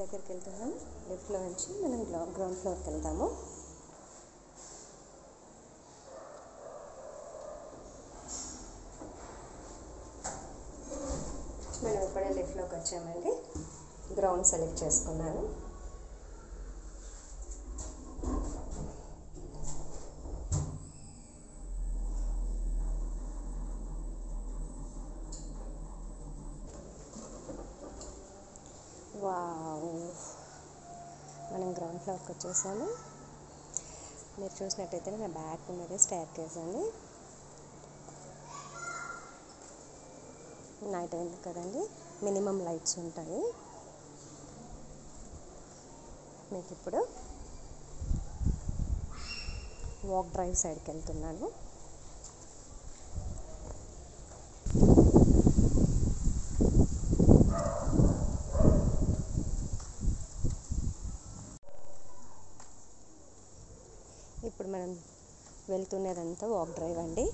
దగ్గరికి వెళ్తున్నాం. లిఫ్ట్లో నుంచి మనం గ్రౌండ్ ఫ్లోర్కి వెళ్తాము. మనం ఇప్పుడే లిఫ్ట్లోకి వచ్చామండి. గ్రౌండ్ సెలెక్ట్ చేసుకున్నాను. వావ్, మనం గ్రౌండ్ ఫ్లోర్కి వచ్చేసాము. మీరు చూసినట్టయితే నా బ్యాక్ ఉన్నది స్టైర్ కేస్ అండి. నైట్ అయింది కదండి, మినిమం లైట్స్ ఉంటాయి. మీకు ఇప్పుడు వాక్ డ్రైవ్ సైడ్కి వెళ్తున్నాను. ఇప్పుడు మనం వెళ్తున్నదంతా వాక్ డ్రైవ్ అండి.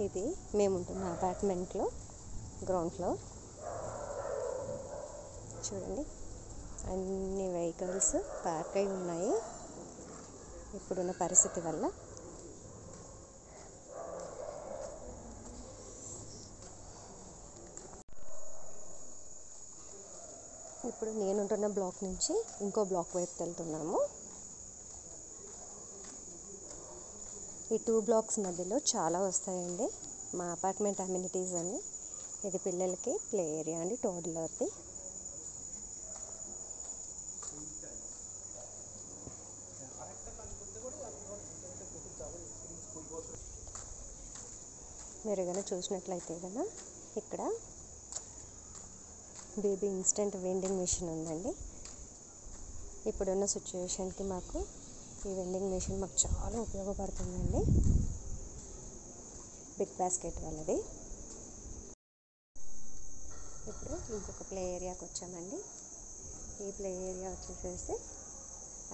ఇది మేముంటున్న అపార్ట్మెంట్లో గ్రౌండ్ ఫ్లోర్. చూడండి, అన్ని వెహికల్స్ పార్క్ అయి ఉన్నాయి ఇప్పుడున్న పరిస్థితి వల్ల. ఇప్పుడు నేనుంటున్న బ్లాక్ నుంచి ఇంకో బ్లాక్ వైపు వెళ్తున్నాము. ఈ 2 బ్లాక్స్ మధ్యలో చాలా వస్తాయండి మా అపార్ట్మెంట్ అమ్యూనిటీస్ అని. ఇది పిల్లలకి ప్లే ఏరియా అండి, టోడ్లర్ది. మీరు కనుక చూసినట్లయితే కనుక ఇక్కడ బేబీ ఇన్స్టెంట్ వెండింగ్ మిషన్ ఉందండి. ఇప్పుడున్న సిచ్యువేషన్కి మాకు ఈ వెండింగ్ మిషన్ మాకు చాలా ఉపయోగపడుతుందండి. బిగ్ బాస్కెట్ వాళ్ళది. ఇప్పుడు ఇంకొక ప్లే ఏరియాకి వచ్చామండి. ఈ ప్లే ఏరియా వచ్చేసేసి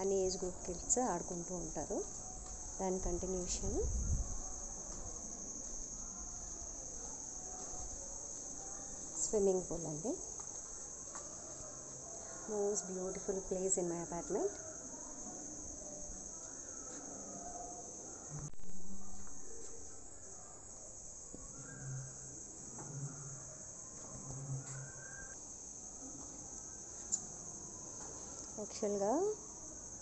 అన్ని ఏజ్ గ్రూప్ కిడ్స్ ఆడుకుంటూ ఉంటారు. దాని కంటిన్యూషన్ స్విమ్మింగ్ పూల్ అండి. Most beautiful place in my apartment. యాక్చువల్గా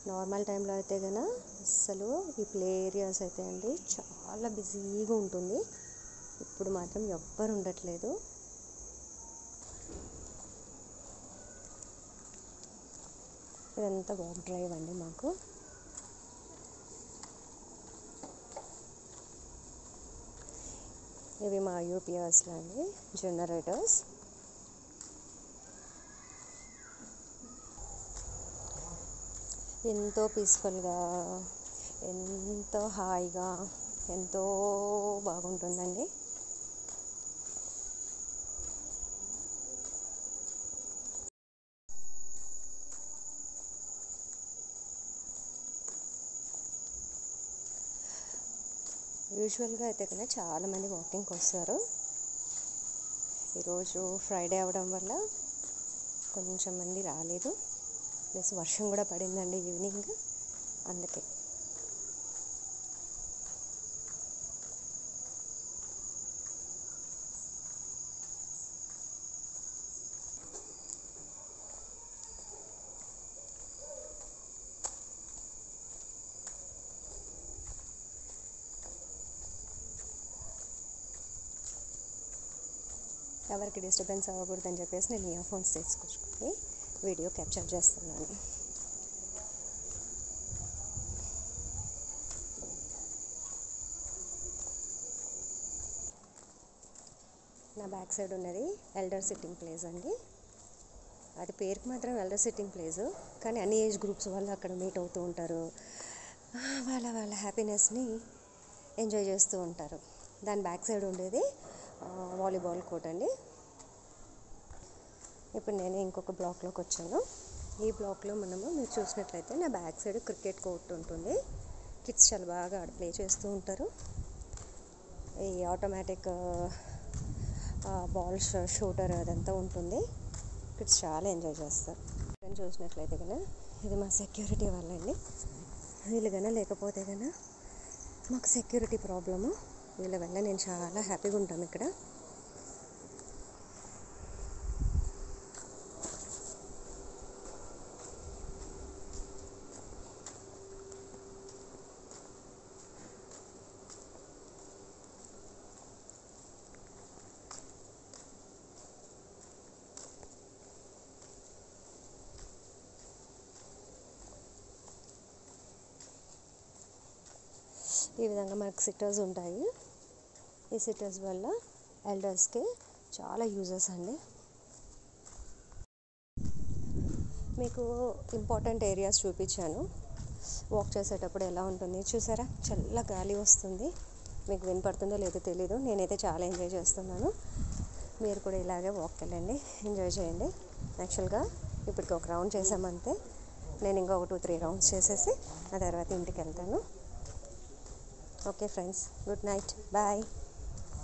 నార్మల్ టైంలో అయితే కనుక అసలు ఈ ప్లే ఏరియాస్ అయితే అండి చాలా బిజీగా ఉంటుంది. ఇప్పుడు మాత్రం ఎవ్వరు ఉండట్లేదు. ఇదంతా వాక్ డ్రైవ్ అండి మాకు. ఇవి మా యూపీఎస్లో అండి జనరేటర్స్. ఎంతో పీస్ఫుల్గా, ఎంతో హాయిగా, ఎంతో బాగుంటుందండి. యూజువల్గా అయితే కనుక చాలామంది వాకింగ్కి వస్తారు. ఈరోజు ఫ్రైడే అవడం వల్ల కొంచెం మంది రాలేదు. ప్లస్ వర్షం కూడా పడిందండి ఈవినింగ్, అందుకే. ఎవరికి డిస్టర్బెన్స్ అవ్వకూడదని చెప్పేసి నేను ఇయర్ ఫోన్స్ తీసుకొచ్చుకొని వీడియో క్యాప్చర్ చేస్తున్నాను. నా బ్యాక్ సైడ్ ఉన్నది ఎల్డర్ సిట్టింగ్ ప్లేస్ అండి. అది పేరుకి మాత్రం ఎల్డర్ సిట్టింగ్ ప్లేసు, కానీ అన్ని ఏజ్ గ్రూప్స్ వాళ్ళు అక్కడ మీట్ అవుతూ ఉంటారు. వాళ్ళ హ్యాపీనెస్ని ఎంజాయ్ చేస్తూ ఉంటారు. దాని బ్యాక్ సైడ్ ఉండేది వాలీబాల్ కోర్ట్ అండి. ఇప్పుడు నేను ఇంకొక బ్లాక్లోకి వచ్చాను. ఈ బ్లాక్లో మీరు చూసినట్లయితే నా బ్యాక్ సైడ్ క్రికెట్ కోర్ట్ ఉంటుంది. కిడ్స్ చాలా బాగా ప్లే చేస్తూ ఉంటారు. ఈ ఆటోమేటిక్ బాల్ షూటర్ అదంతా ఉంటుంది. కిడ్స్ చాలా ఎంజాయ్ చేస్తారు. కానీ చూసినట్లయితే కన్నా ఇది మా సెక్యూరిటీ వాళ్ళండి. వీళ్ళు కన్నా లేకపోతే కన్నా మాకు సెక్యూరిటీ ప్రాబ్లము. వీళ్ళ వల్ల నేను చాలా హ్యాపీగా ఉంటాను ఇక్కడ. ఈ విధంగా మనకు సిట్టర్స్ ఉంటాయి. ఈ సిట్టర్స్ వల్ల ఎల్డర్స్కి చాలా యూజెస్ అండి. మీకు ఇంపార్టెంట్ ఏరియాస్ చూపించాను. వాక్ చేసేటప్పుడు ఎలా ఉంటుంది చూసారా, చల్ల గాలి వస్తుంది. మీకు వినపడుతుందో లేదో తెలీదు. నేనైతే చాలా ఎంజాయ్ చేస్తున్నాను. మీరు కూడా ఇలాగే వాక్కి వెళ్ళండి, ఎంజాయ్ చేయండి. యాక్చువల్గా ఇప్పటికి ఒక రౌండ్ చేసామంతే. నేను ఇంకా ఒక 2-3 రౌండ్స్ చేసేసి ఆ తర్వాత ఇంటికి వెళ్తాను. Okay friends, good night, bye.